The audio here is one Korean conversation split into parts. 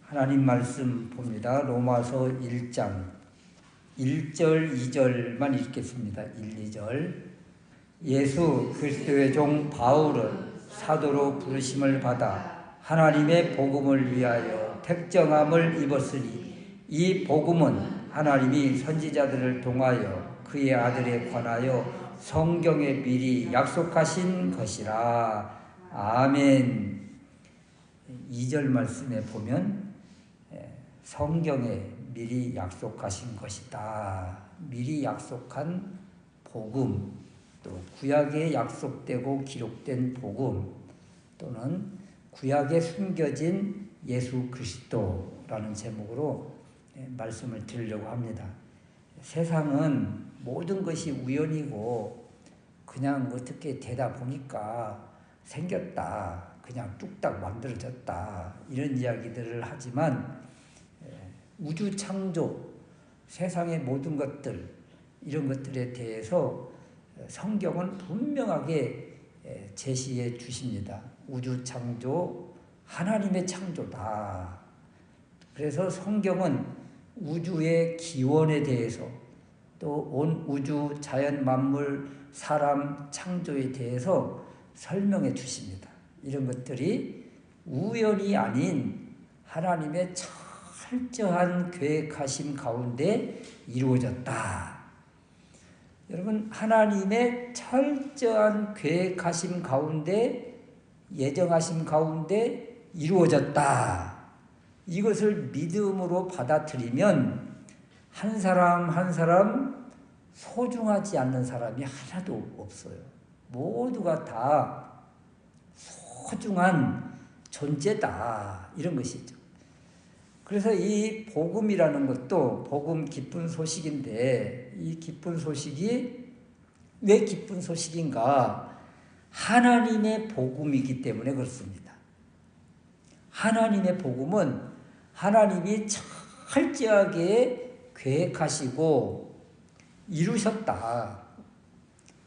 하나님 말씀 봅니다. 로마서 1장 1절 2절만 읽겠습니다. 1, 2절. 예수 그리스도의 종 바울은 사도로 부르심을 받아 하나님의 복음을 위하여 택정함을 입었으니 이 복음은 하나님이 선지자들을 통하여 그의 아들에 관하여 성경에 미리 약속하신 것이라. 아멘. 2절 말씀에 보면 성경에 미리 약속하신 것이다. 미리 약속한 복음, 또 구약에 약속되고 기록된 복음, 또는 구약에 숨겨진 예수 그리스도라는 제목으로 말씀을 드리려고 합니다. 세상은 모든 것이 우연이고 그냥 어떻게 되다 보니까 생겼다, 그냥 뚝딱 만들어졌다, 이런 이야기들을 하지만 우주 창조, 세상의 모든 것들, 이런 것들에 대해서 성경은 분명하게 제시해 주십니다. 우주 창조, 하나님의 창조다. 그래서 성경은 우주의 기원에 대해서, 또 온 우주, 자연, 만물, 사람 창조에 대해서 설명해 주십니다. 이런 것들이 우연이 아닌 하나님의 철저한 계획하심 가운데 이루어졌다. 여러분, 하나님의 철저한 계획하심 가운데, 예정하심 가운데 이루어졌다. 이것을 믿음으로 받아들이면 한 사람 한 사람 소중하지 않는 사람이 하나도 없어요. 모두가 다 소중한 존재다. 이런 것이죠. 그래서 이 복음이라는 것도 복음, 기쁜 소식인데, 이 기쁜 소식이 왜 기쁜 소식인가? 하나님의 복음이기 때문에 그렇습니다. 하나님의 복음은 하나님이 철저하게 계획하시고 이루셨다.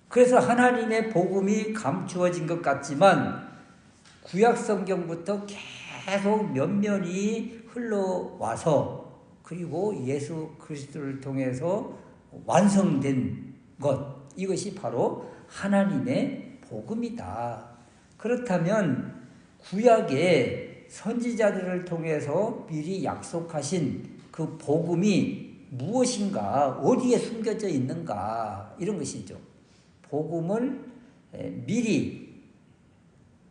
그래서 하나님의 복음이 감추어진 것 같지만 구약 성경부터 계속 면면이 흘러와서, 그리고 예수 그리스도를 통해서 완성된 것, 이것이 바로 하나님의 복음이다. 그렇다면 구약의 선지자들을 통해서 미리 약속하신 그 복음이 무엇인가, 어디에 숨겨져 있는가, 이런 것이죠. 복음을 미리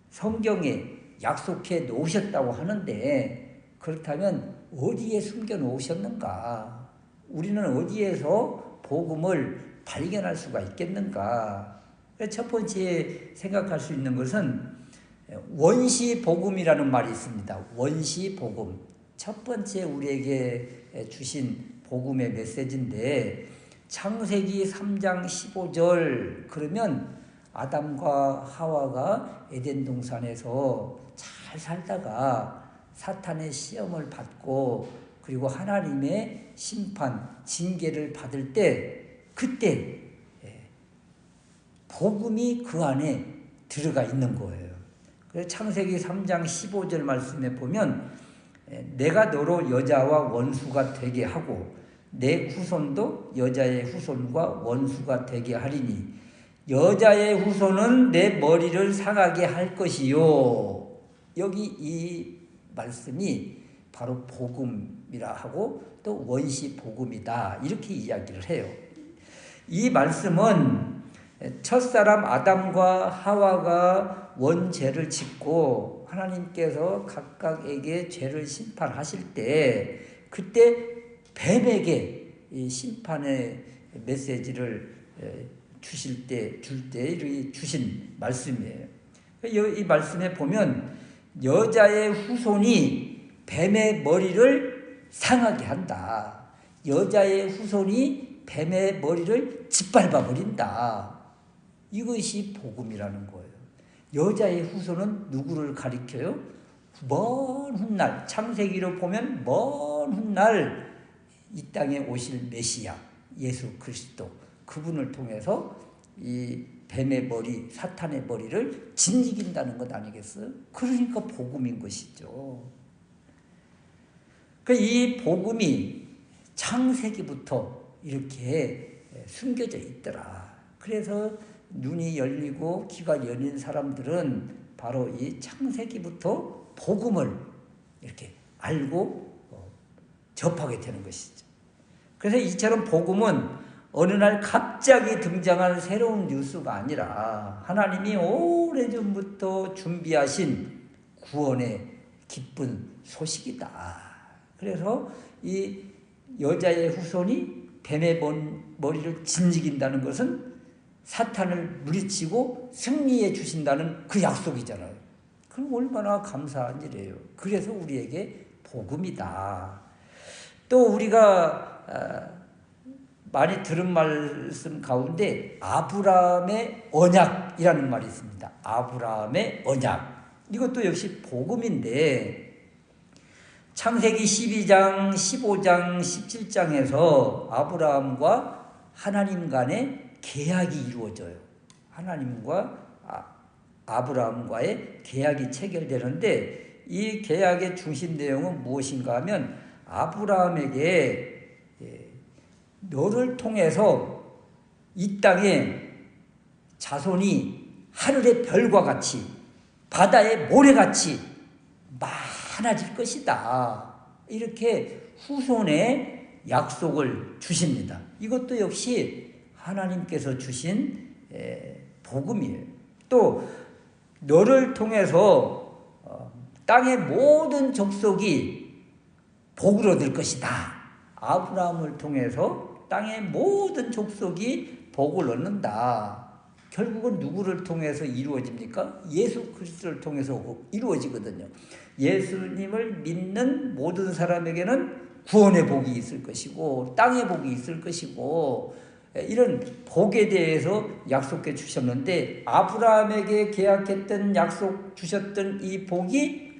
성경에 약속해 놓으셨다고 하는데, 그렇다면 어디에 숨겨 놓으셨는가? 우리는 어디에서 복음을 발견할 수가 있겠는가? 첫 번째 생각할 수 있는 것은 원시복음이라는 말이 있습니다. 원시복음. 첫 번째 우리에게 주신 복음의 메시지인데, 창세기 3장 15절, 그러면 아담과 하와가 에덴 동산에서 잘 살다가 사탄의 시험을 받고, 그리고 하나님의 심판, 징계를 받을 때, 그때 복음이 그 안에 들어가 있는 거예요. 그래서 창세기 3장 15절 말씀에 보면, 내가 너로 여자와 원수가 되게 하고 내 후손도 여자의 후손과 원수가 되게 하리니 여자의 후손은 내 머리를 상하게 할 것이요. 여기 이 말씀이 바로 복음이라 하고 또 원시 복음이다, 이렇게 이야기를 해요. 이 말씀은 첫사람 아담과 하와가 원죄를 짓고 하나님께서 각각에게 죄를 심판하실 때, 그때 뱀에게 이 심판의 메시지를 주실 때, 주신 말씀이에요. 이 말씀에 보면 여자의 후손이 뱀의 머리를 상하게 한다. 여자의 후손이 뱀의 머리를 짓밟아 버린다. 이것이 복음이라는 거예요. 여자의 후손은 누구를 가리켜요? 먼 훗날, 창세기로 보면 먼 훗날 이 땅에 오실 메시아, 예수 그리스도, 그분을 통해서 이 뱀의 머리, 사탄의 머리를 짓이긴다는 것 아니겠어요? 그러니까 복음인 것이죠. 이 복음이 창세기부터 이렇게 숨겨져 있더라. 그래서 눈이 열리고 귀가 열린 사람들은 바로 이 창세기부터 복음을 이렇게 알고 접하게 되는 것이죠. 그래서 이처럼 복음은 어느 날 갑자기 등장한 새로운 뉴스가 아니라 하나님이 오래전부터 준비하신 구원의 기쁜 소식이다. 그래서 이 여자의 후손이 뱀의 머리를 짓이긴다는 것은 사탄을 물리치고 승리해 주신다는 그 약속이잖아요. 그럼 얼마나 감사한 일이에요. 그래서 우리에게 복음이다. 또 우리가 많이 들은 말씀 가운데 아브라함의 언약이라는 말이 있습니다. 아브라함의 언약. 이것도 역시 복음인데 창세기 12장, 15장, 17장에서 아브라함과 하나님 간의 계약이 이루어져요. 하나님과 아브라함과의 계약이 체결되는데 이 계약의 중심 내용은 무엇인가 하면 아브라함에게 너를 통해서 이 땅에 자손이 하늘의 별과 같이 바다의 모래같이 많아질 것이다. 이렇게 후손의 약속을 주십니다. 이것도 역시 하나님께서 주신 복음이에요. 또 너를 통해서 땅의 모든 족속이 복을 얻을 것이다. 아브라함을 통해서 땅의 모든 족속이 복을 얻는다. 결국은 누구를 통해서 이루어집니까? 예수 그리스도를 통해서 이루어지거든요. 예수님을 믿는 모든 사람에게는 구원의 복이 있을 것이고 땅의 복이 있을 것이고 이런 복에 대해서 약속해 주셨는데 아브라함에게 계약했던 약속 주셨던 이 복이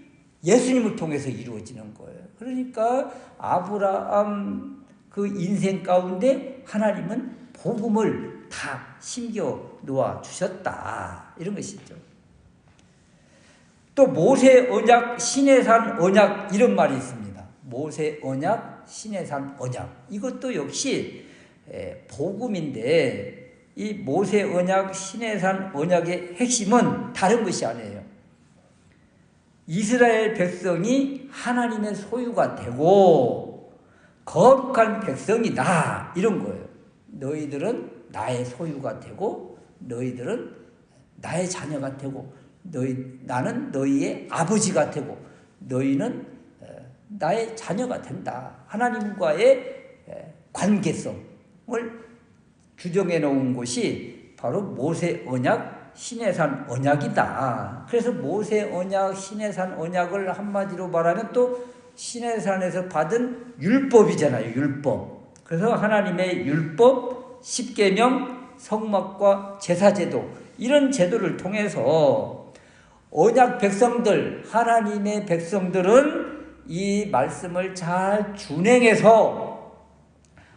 예수님을 통해서 이루어지는 거예요. 그러니까 아브라함 그 인생 가운데 하나님은 복음을 다 심겨 놓아 주셨다. 이런 것이죠. 또 모세 언약, 시내산 언약 이런 말이 있습니다. 모세 언약, 시내산 언약. 이것도 역시 복음인데 이 모세 언약, 시내산 언약의 핵심은 다른 것이 아니에요. 이스라엘 백성이 하나님의 소유가 되고 거룩한 백성이다. 이런 거예요. 너희들은 나의 소유가 되고 너희들은 나의 자녀가 되고 나는 너희의 아버지가 되고 너희는 나의 자녀가 된다. 하나님과의 관계성을 규정해 놓은 것이 바로 모세 언약, 시내산 언약이다. 그래서 모세 언약, 시내산 언약을 한마디로 말하면 또 시내산에서 받은 율법이잖아요. 율법. 그래서 하나님의 율법, 십계명, 성막과 제사제도 이런 제도를 통해서 언약 백성들, 하나님의 백성들은 이 말씀을 잘 준행해서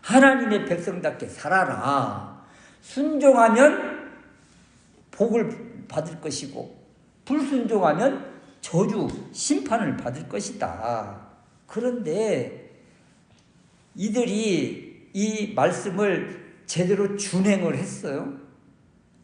하나님의 백성답게 살아라. 순종하면 복을 받을 것이고 불순종하면 저주, 심판을 받을 것이다. 그런데 이들이 이 말씀을 제대로 준행을 했어요.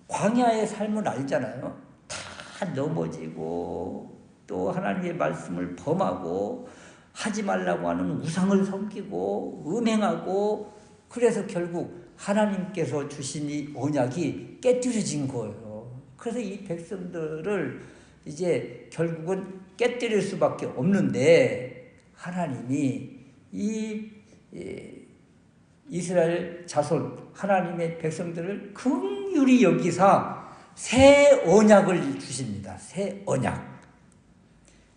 광야의 삶을 알잖아요. 다 넘어지고 또 하나님의 말씀을 범하고 하지 말라고 하는 우상을 섬기고 음행하고 그래서 결국 하나님께서 주신 이 언약이 깨뜨려진 거예요. 그래서 이 백성들을 이제 결국은 깨뜨릴 수밖에 없는데 하나님이 이 이스라엘 자손 하나님의 백성들을 긍휼히 여기사 새 언약을 주십니다. 새 언약.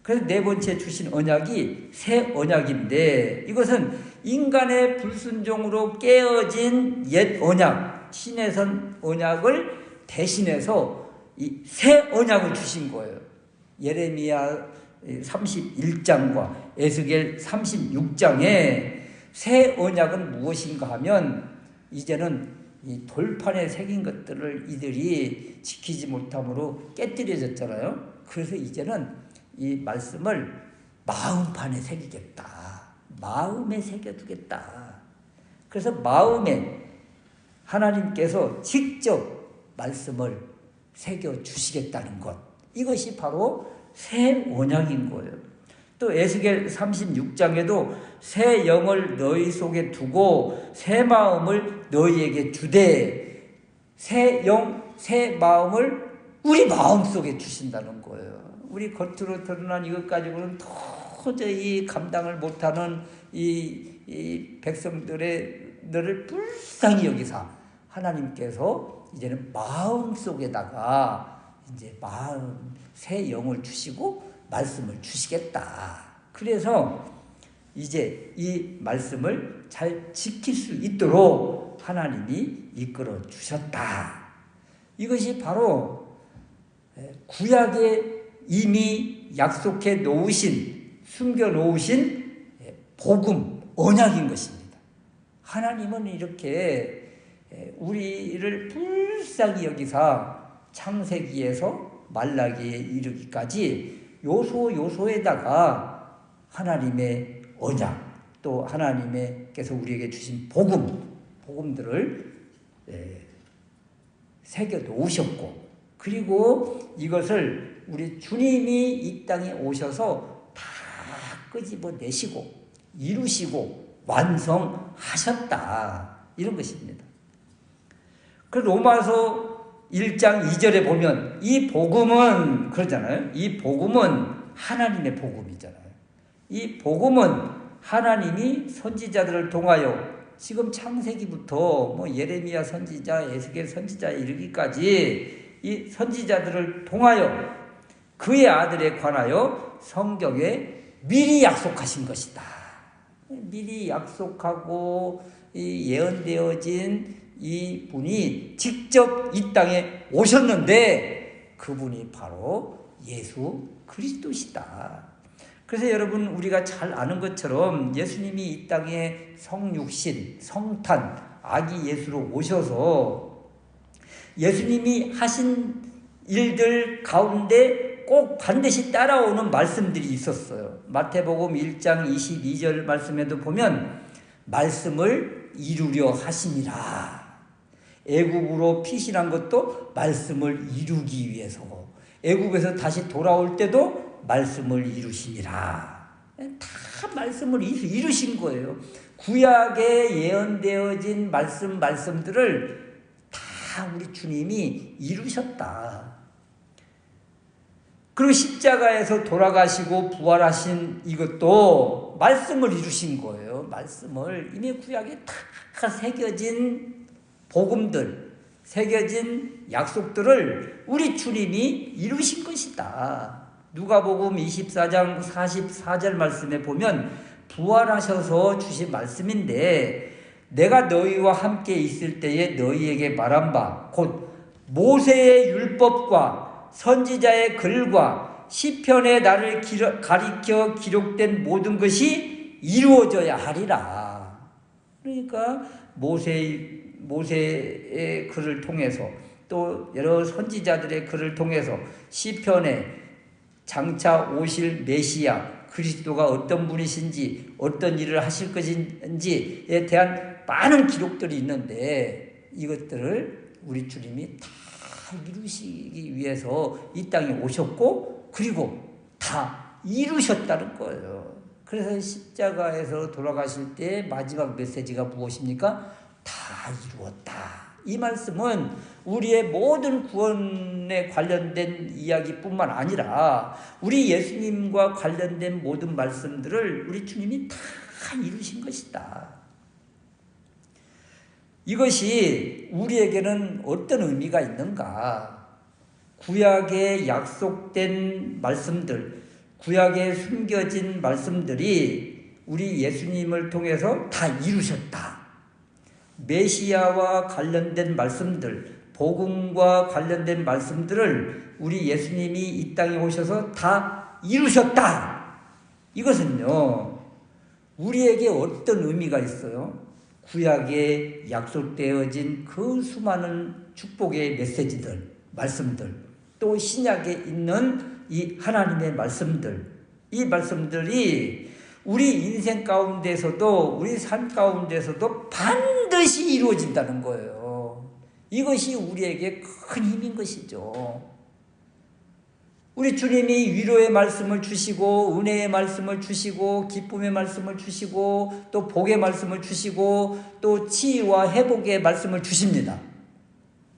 그래서 네 번째 주신 언약이 새 언약인데 이것은 인간의 불순종으로 깨어진 옛 언약, 시내산 언약을 대신해서 이 새 언약을 주신 거예요. 예레미야 31장과 에스겔 36장에 새 언약은 무엇인가 하면 이제는 이 돌판에 새긴 것들을 이들이 지키지 못함으로 깨뜨려졌잖아요. 그래서 이제는 이 말씀을 마음판에 새기겠다. 마음에 새겨두겠다. 그래서 마음에 하나님께서 직접 말씀을 새겨주시겠다는 것. 이것이 바로 새 언약인 거예요. 또 에스겔 36장에도 새 영을 너희 속에 두고 새 마음을 너희에게 주되, 새 영, 새 마음을 우리 마음속에 주신다는 거예요. 우리 겉으로 드러난 이것 가지고는 도저히 감당을 못하는 이 백성들의 너를 불쌍히 여기사 하나님께서 이제는 마음속에다가 이제 마음 새 영을 주시고 말씀을 주시겠다. 그래서 이제 이 말씀을 잘 지킬 수 있도록 하나님이 이끌어 주셨다. 이것이 바로 구약에 이미 약속해 놓으신, 숨겨 놓으신 복음, 언약인 것입니다. 하나님은 이렇게 우리를 불쌍히 여기사 창세기에서 말라기에 이르기까지 요소에다가 하나님의 언약, 또 하나님께서 우리에게 주신 복음들을 새겨 놓으셨고, 그리고 이것을 우리 주님이 이 땅에 오셔서 다 끄집어내시고 이루시고 완성하셨다. 이런 것입니다. 그 로마서 1장 2절에 보면 이 복음은 그러잖아요. 이 복음은 하나님의 복음이잖아요. 이 복음은 하나님이 선지자들을 통하여 지금 창세기부터 예레미야 선지자, 에스겔 선지자에 이르기까지 이 선지자들을 통하여 그의 아들에 관하여 성경에 미리 약속하신 것이다. 미리 약속하고 예언되어진 이 분이 직접 이 땅에 오셨는데 그분이 바로 예수 그리스도시다. 그래서 여러분, 우리가 잘 아는 것처럼 예수님이 이 땅에 성육신, 성탄, 아기 예수로 오셔서 예수님이 하신 일들 가운데 꼭 반드시 따라오는 말씀들이 있었어요. 마태복음 1장 22절 말씀에도 보면 말씀을 이루려 하심이라. 애굽으로 피신한 것도 말씀을 이루기 위해서고, 애굽에서 다시 돌아올 때도 말씀을 이루심이라. 다 말씀을 이루신 거예요. 구약에 예언되어진 말씀들을 다 우리 주님이 이루셨다. 그리고 십자가에서 돌아가시고 부활하신 이것도 말씀을 이루신 거예요. 말씀을 이미 구약에 다 새겨진 복음들, 새겨진 약속들을 우리 주님이 이루신 것이다. 누가복음 24장 44절 말씀에 보면 부활하셔서 주신 말씀인데, 내가 너희와 함께 있을 때에 너희에게 말한 바 곧 모세의 율법과 선지자의 글과 시편에 나를 가리켜 기록된 모든 것이 이루어져야 하리라. 그러니까 모세의 글을 통해서, 또 여러 선지자들의 글을 통해서 시편에 장차 오실 메시아 그리스도가 어떤 분이신지, 어떤 일을 하실 것인지에 대한 많은 기록들이 있는데, 이것들을 우리 주님이 다 이루시기 위해서 이 땅에 오셨고, 그리고 다 이루셨다는 거예요. 그래서 십자가에서 돌아가실 때 마지막 메시지가 무엇입니까? 다 이루었다. 이 말씀은 우리의 모든 구원에 관련된 이야기뿐만 아니라 우리 예수님과 관련된 모든 말씀들을 우리 주님이 다 이루신 것이다. 이것이 우리에게는 어떤 의미가 있는가? 구약에 약속된 말씀들, 구약에 숨겨진 말씀들이 우리 예수님을 통해서 다 이루셨다. 메시아와 관련된 말씀들, 복음과 관련된 말씀들을 우리 예수님이 이 땅에 오셔서 다 이루셨다. 이것은요, 우리에게 어떤 의미가 있어요? 구약에 약속되어진 그 수많은 축복의 메시지들, 말씀들, 또 신약에 있는 이 하나님의 말씀들, 이 말씀들이 우리 인생 가운데서도, 우리 삶 가운데서도 반드시 이루어진다는 거예요. 이것이 우리에게 큰 힘인 것이죠. 우리 주님이 위로의 말씀을 주시고, 은혜의 말씀을 주시고, 기쁨의 말씀을 주시고, 또 복의 말씀을 주시고, 또 치유와 회복의 말씀을 주십니다.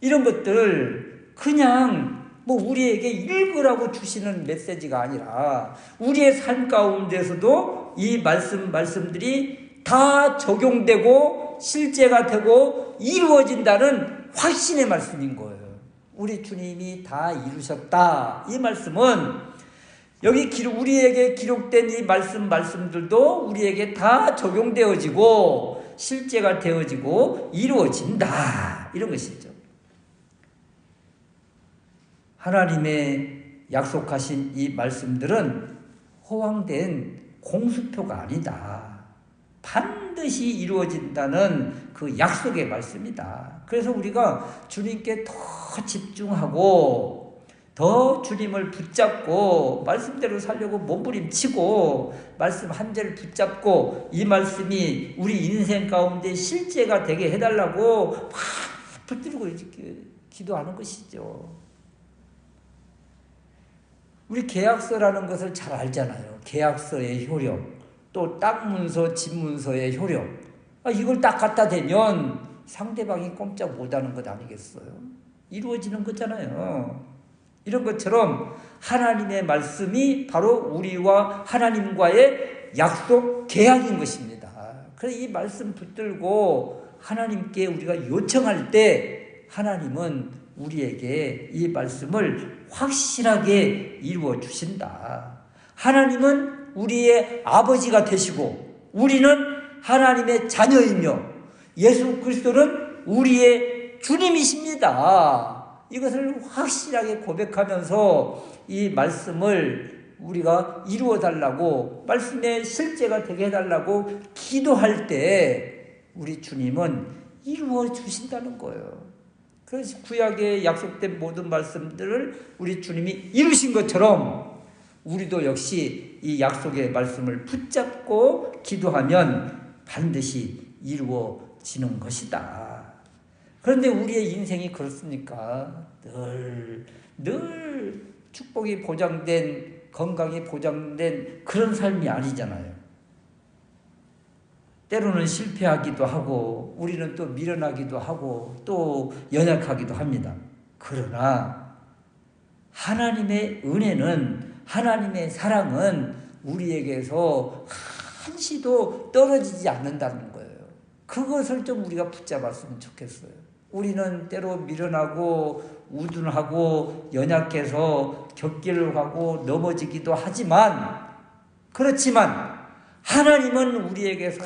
이런 것들 그냥 우리에게 읽으라고 주시는 메시지가 아니라 우리의 삶 가운데서도 이 말씀들이 다 적용되고 실제가 되고 이루어진다는 확신의 말씀인 거예요. 우리 주님이 다 이루셨다. 이 말씀은 여기 우리에게 기록된 이 말씀들도 우리에게 다 적용되어지고 실제가 되어지고 이루어진다. 이런 것이죠. 하나님의 약속하신 이 말씀들은 허황된 공수표가 아니다. 반드시 이루어진다는 그 약속의 말씀이다. 그래서 우리가 주님께 더 집중하고 더 주님을 붙잡고 말씀대로 살려고 몸부림치고 말씀 한 절을 붙잡고 이 말씀이 우리 인생 가운데 실제가 되게 해달라고 막 붙들고 기도하는 것이죠. 우리 계약서라는 것을 잘 알잖아요. 계약서의 효력, 또 땅 문서, 집 문서의 효력. 이걸 딱 갖다 대면 상대방이 꼼짝 못하는 것 아니겠어요? 이루어지는 거잖아요. 이런 것처럼 하나님의 말씀이 바로 우리와 하나님과의 약속 계약인 것입니다. 그래서 이 말씀 붙들고 하나님께 우리가 요청할 때 하나님은 우리에게 이 말씀을 확실하게 이루어 주신다. 하나님은 우리의 아버지가 되시고 우리는 하나님의 자녀이며 예수 그리스도는 우리의 주님이십니다. 이것을 확실하게 고백하면서 이 말씀을 우리가 이루어 달라고 말씀의 실제가 되게 해달라고 기도할 때 우리 주님은 이루어 주신다는 거예요. 그래서 구약에 약속된 모든 말씀들을 우리 주님이 이루신 것처럼 우리도 역시 이 약속의 말씀을 붙잡고 기도하면 반드시 이루어지는 것이다. 그런데 우리의 인생이 그렇습니까? 늘 축복이 보장된, 건강이 보장된 그런 삶이 아니잖아요. 때로는 실패하기도 하고 우리는 또 미련하기도 하고 또 연약하기도 합니다. 그러나 하나님의 은혜는, 하나님의 사랑은 우리에게서 한시도 떨어지지 않는다는 거예요. 그것을 좀 우리가 붙잡았으면 좋겠어요. 우리는 때로 미련하고 우둔하고 연약해서 격기를 하고 넘어지기도 하지만, 그렇지만 하나님은 우리에게서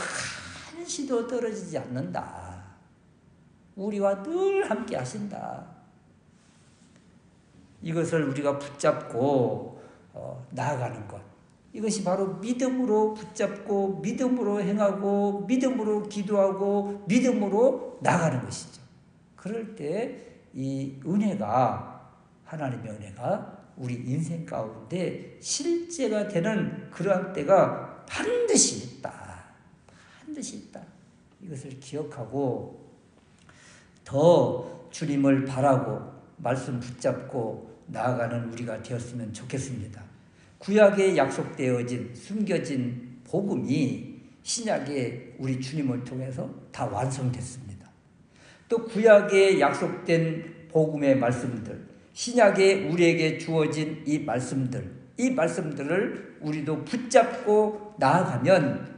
한시도 떨어지지 않는다. 우리와 늘 함께 하신다. 이것을 우리가 붙잡고 나아가는 것. 이것이 바로 믿음으로 붙잡고 믿음으로 행하고 믿음으로 기도하고 믿음으로 나가는 것이죠. 그럴 때 이 은혜가, 하나님의 은혜가 우리 인생 가운데 실제가 되는 그러한 때가 반드시 있다. 반드시 있다. 이것을 기억하고 더 주님을 바라고 말씀 붙잡고 나아가는 우리가 되었으면 좋겠습니다. 구약에 약속되어진 숨겨진 복음이 신약에 우리 주님을 통해서 다 완성됐습니다. 또 구약에 약속된 복음의 말씀들, 신약에 우리에게 주어진 이 말씀들을 우리도 붙잡고 나아가면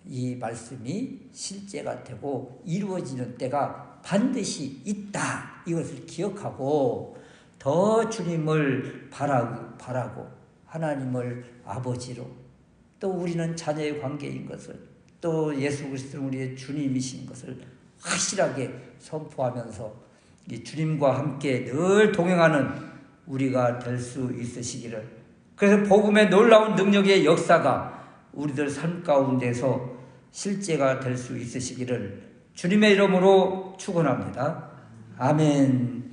이 말씀이 실제가 되고 이루어지는 때가 반드시 있다. 이것을 기억하고 더 주님을 바라고 하나님을 아버지로, 또 우리는 자녀의 관계인 것을, 또 예수 그리스도는 우리의 주님이신 것을 확실하게 선포하면서 이 주님과 함께 늘 동행하는 우리가 될 수 있으시기를, 그래서 복음의 놀라운 능력의 역사가 우리들 삶 가운데서 실제가 될 수 있으시기를 주님의 이름으로 축원합니다. 아멘.